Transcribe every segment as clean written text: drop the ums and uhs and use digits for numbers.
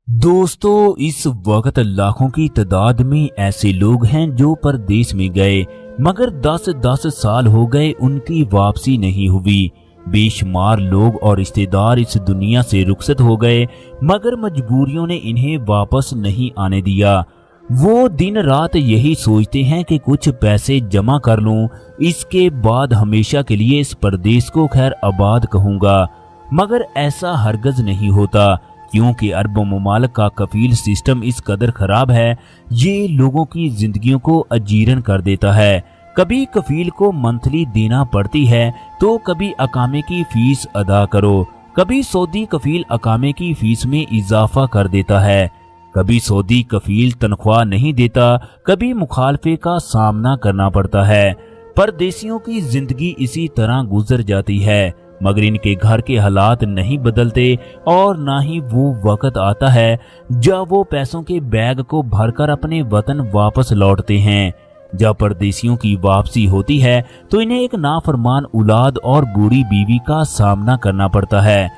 दोस्तों, इस वक्त लाखों की तादाद में ऐसे लोग हैं जो परदेश में गए मगर 10-10 साल हो गए उनकी वापसी नहीं हुई। बेशुमार लोग और रिश्तेदार इस दुनिया से रुखसत हो गए मगर मजबूरियों ने इन्हें वापस नहीं आने दिया। वो दिन रात यही सोचते हैं कि कुछ पैसे जमा कर लूं, इसके बाद हमेशा के लिए इस परदेश को खैर आबाद कहूंगा। मगर ऐसा हरगज नहीं होता, क्योंकि अरबों ममालिक का कफील सिस्टम इस कदर खराब है, ये लोगों की जिंदगियों को अजीरन कर देता है। कभी कफील को मंथली देना पड़ती है तो कभी अकामे की फीस अदा करो, कभी सऊदी कफील अकामे की फीस में इजाफा कर देता है, कभी सऊदी कफील तनख्वाह नहीं देता, कभी मुखालफे का सामना करना पड़ता है। परदेशियों की जिंदगी इसी तरह गुजर जाती है मगर इनके घर के हालात नहीं बदलते और ना ही वो वक्त आता है जब वो पैसों के बैग को भरकर अपने वतन वापस लौटते हैं। जब परदेशियों की वापसी होती है तो इन्हें एक नाफरमान औलाद और बूढ़ी बीवी का सामना करना पड़ता है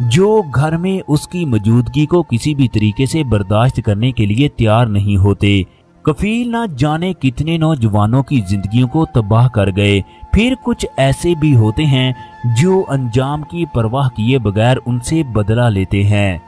जो घर में उसकी मौजूदगी को किसी भी तरीके से बर्दाश्त करने के लिए तैयार नहीं होते। कफील ना जाने कितने नौजवानों की जिंदगियों को तबाह कर गए। फिर कुछ ऐसे भी होते हैं जो अंजाम की परवाह किए बगैर उनसे बदला लेते हैं।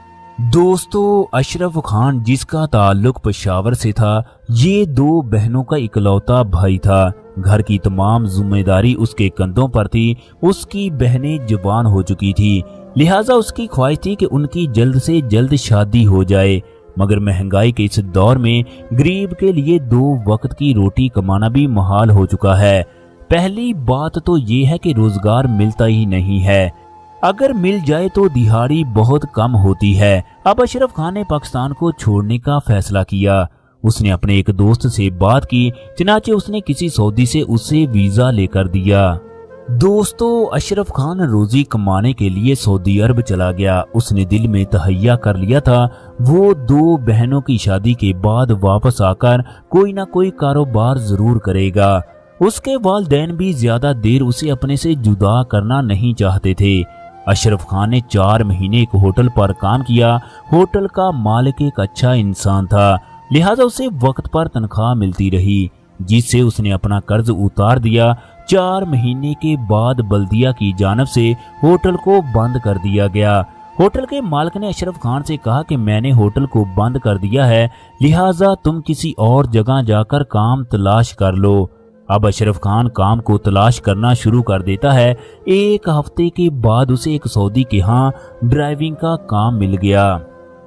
दोस्तों, अशरफ खान जिसका ताल्लुक पेशावर से था, ये 2 बहनों का इकलौता भाई था। घर की तमाम जिम्मेदारी उसके कंधों पर थी। उसकी बहनें जवान हो चुकी थी, लिहाजा उसकी ख्वाहिश थी कि उनकी जल्द से जल्द शादी हो जाए। मगर महंगाई के इस दौर में गरीब के लिए 2 वक्त की रोटी कमाना भी मुहाल हो चुका है। पहली बात तो ये है कि रोजगार मिलता ही नहीं है, अगर मिल जाए तो दिहाड़ी बहुत कम होती है। अब अशरफ खान ने पाकिस्तान को छोड़ने का फैसला किया। उसने अपने एक दोस्त से बात की, चनाचे उसने किसी सऊदी से उससे वीजा लेकर दिया। दोस्तों, अशरफ खान रोजी कमाने के लिए सऊदी अरब चला गया। उसने दिल में तहैया कर लिया था वो 2 बहनों की शादी के बाद वापस आकर कोई ना कोई कारोबार जरूर करेगा। उसके वालिदैन भी ज्यादा देर उसे अपने से जुदा करना नहीं चाहते थे। अशरफ खान ने 4 महीने एक होटल पर काम किया। होटल का मालिक एक अच्छा इंसान था, लिहाजा उसे वक्त पर तनख्वाह मिलती रही, जिससे उसने अपना कर्ज उतार दिया। 4 महीने के बाद बल्दिया की जानब से होटल को बंद कर दिया गया। होटल के मालिक ने अशरफ खान से कहा कि मैंने होटल को बंद कर दिया है, लिहाजा तुम किसी और जगह जाकर काम तलाश कर लो। अब अशरफ खान काम को तलाश करना शुरू कर देता है। 1 हफ्ते के बाद उसे एक सऊदी के यहाँ ड्राइविंग का काम मिल गया।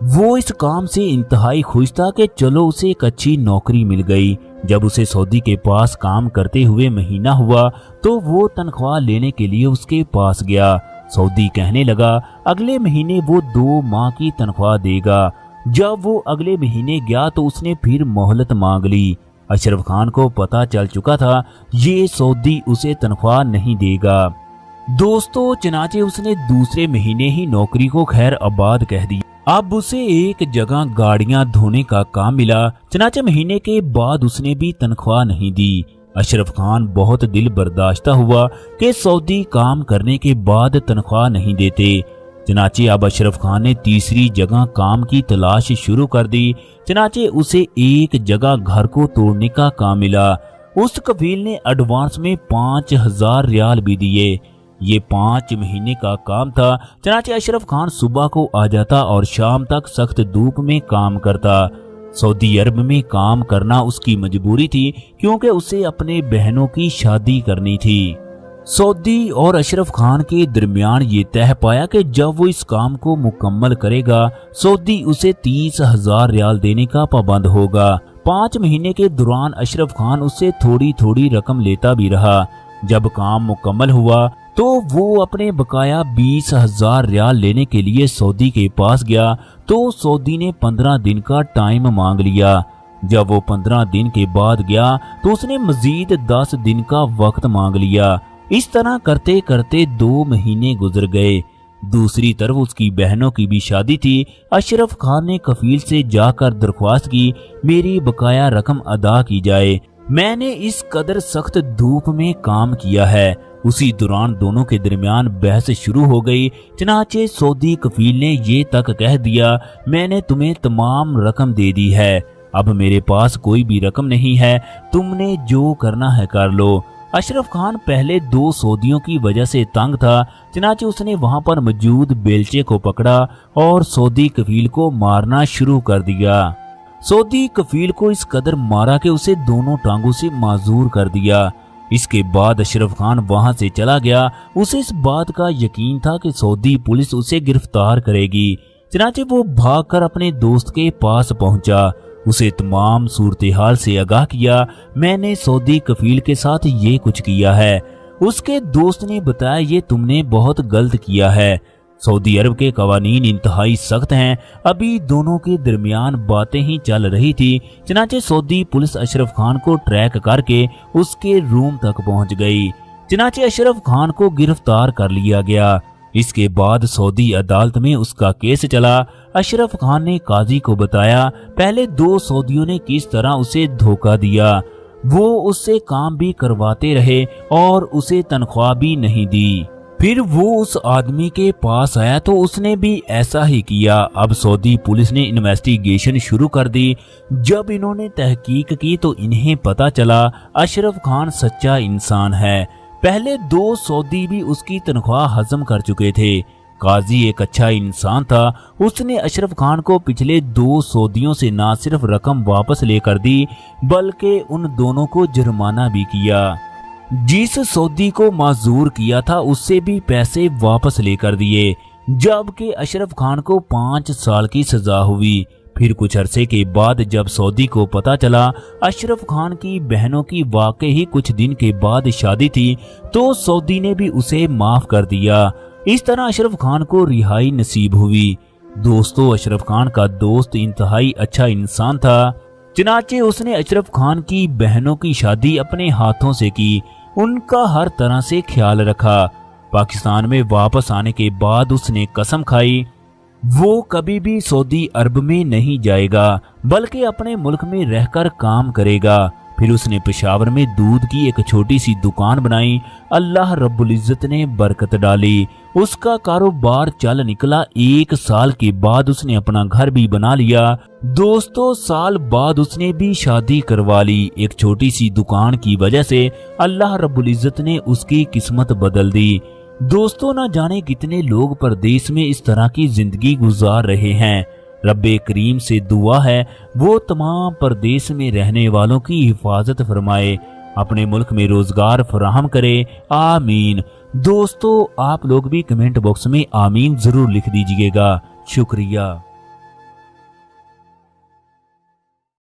वो इस काम से इंतहाई खुश था कि चलो उसे एक अच्छी नौकरी मिल गई। जब उसे सऊदी के पास काम करते हुए महीना हुआ तो वो तनख्वाह लेने के लिए उसके पास गया। सऊदी कहने लगा अगले महीने वो 2 माह की तनख्वाह देगा। जब वो अगले महीने गया तो उसने फिर मोहलत मांग ली। अशरफ खान को पता चल चुका था ये सऊदी उसे तनख्वाह नहीं देगा। दोस्तों, चनाचे उसने दूसरे महीने ही नौकरी को खैर आबाद कह दिया। अब उसे एक जगह गाड़ियां धोने का काम मिला। चनाचे महीने के बाद उसने भी तनख्वाह नहीं दी। अशरफ खान बहुत दिल बर्दाश्ता हुआ कि सऊदी काम करने के बाद तनख्वाह नहीं देते। चनाचे अब अशरफ खान ने तीसरी जगह काम की तलाश शुरू कर दी। चनाचे उसे एक जगह घर को तोड़ने का काम मिला। उस कफील ने एडवांस में 5000 रियाल भी दिए। ये 5 महीने का काम था। चनाचे अशरफ खान सुबह को आ जाता और शाम तक सख्त धूप में काम करता। सऊदी अरब में काम करना उसकी मजबूरी थी, क्योंकि उसे अपने बहनों की शादी करनी थी। सऊदी और अशरफ खान के दरमियान ये तय पाया कि जब वो इस काम को मुकम्मल करेगा सऊदी उसे 30,000 रियाल देने का पाबंद होगा। 5 महीने के दौरान अशरफ खान उससे थोड़ी थोड़ी रकम लेता भी रहा। जब काम मुकम्मल हुआ तो वो अपने बकाया 20,000 रियाल लेने के लिए सऊदी के पास गया तो सऊदी ने 15 दिन का टाइम मांग लिया। जब वो 15 दिन के बाद गया तो उसने मजीद 10 दिन का वक्त मांग लिया। इस तरह करते करते 2 महीने गुजर गए। दूसरी तरफ उसकी बहनों की भी शादी थी। अशरफ खान ने कफील से जाकर दरख्वास्त की मेरी बकाया रकम अदा की जाए। मैंने इस कदर सख्त धूप में काम किया है, उसी दौरान दोनों के दरमियान बहस शुरू हो गई। चनाचे सऊदी कफील ने ये तक कह दिया, मैंने तुम्हें तमाम रकम दे दी है, अब मेरे पास कोई भी रकम नहीं है, तुमने जो करना है कर लो। अशरफ खान पहले 2 सऊदियों की वजह से तंग था, चनाचे उसने वहां पर मौजूद बेलचे को पकड़ा और सऊदी कफील को मारना शुरू कर दिया। सऊदी कफील को इस कदर मारा कि उसे दोनों टांगों से माजूर कर दिया। इसके बाद अशरफ खान वहां से चला गया। उसे इस बात का यकीन था कि सऊदी पुलिस उसे गिरफ्तार करेगी, चनाचे वो भागकर अपने दोस्त के पास पहुंचा। उसे तमाम सूरत हाल से आगाह किया, मैंने सऊदी कफील के साथ ये कुछ किया है। उसके दोस्त ने बताया, ये तुमने बहुत गलत किया है, सऊदी अरब के कवानीन इंतहाई सख्त हैं। अभी दोनों के दरमियान बातें ही चल रही थी, चनाचे सऊदी पुलिस अशरफ खान को ट्रैक करके उसके रूम तक पहुंच गई। चनाचे अशरफ खान को गिरफ्तार कर लिया गया। इसके बाद सऊदी अदालत में उसका केस चला। अशरफ खान ने काजी को बताया, पहले 2 सऊदियों ने किस तरह उसे धोखा दिया। वो उससे काम भी करवाते रहे और उसे तनख्वाह भी नहीं दी। फिर वो उस आदमी के पास आया तो उसने भी ऐसा ही किया। अब सऊदी पुलिस ने इन्वेस्टिगेशन शुरू कर दी। जब इन्होंने तहकीक की तो इन्हें पता चला अशरफ खान सच्चा इंसान है। पहले 2 सऊदी भी उसकी तनख्वाह हजम कर चुके थे। काजी एक अच्छा इंसान था, उसने अशरफ खान को पिछले 2 सऊदियों से ना सिर्फ रकम वापस लेकर दी बल्कि उन दोनों को जुर्माना भी किया। जिस सऊदी को माजूर किया था उससे भी पैसे वापस लेकर दिए, जबकि अशरफ खान को 5 साल की सजा हुई। फिर कुछ अरसे के बाद जब सऊदी को पता चला अशरफ खान की बहनों की वाकई ही कुछ दिन के बाद शादी थी, तो सऊदी ने भी उसे माफ कर दिया। इस तरह अशरफ खान को रिहाई नसीब हुई। दोस्तों, अशरफ खान का दोस्त इंतहाई अच्छा इंसान था, चनाचे उसने अशरफ खान की बहनों की शादी अपने हाथों से की, उनका हर तरह से ख्याल रखा। पाकिस्तान में वापस आने के बाद उसने कसम खाई वो कभी भी सऊदी अरब में नहीं जाएगा बल्कि अपने मुल्क में रहकर काम करेगा। फिर उसने पेशावर में दूध की एक छोटी सी दुकान बनाई। अल्लाह रब्बुल इज्जत ने बरकत डाली, उसका कारोबार चल निकला। 1 साल के बाद उसने अपना घर भी बना लिया। दोस्तों, साल बाद उसने भी शादी करवा ली। एक छोटी सी दुकान की वजह से अल्लाह रब्बुल इज्जत ने उसकी किस्मत बदल दी। दोस्तों, ना जाने कितने लोग परदेश में इस तरह की जिंदगी गुजार रहे हैं। रब्बे करीम से दुआ है वो तमाम परदेश में रहने वालों की हिफाजत फरमाए, अपने मुल्क में रोजगार फराहम करे। आमीन। दोस्तों, आप लोग भी कमेंट बॉक्स में आमीन जरूर लिख दीजिएगा। शुक्रिया।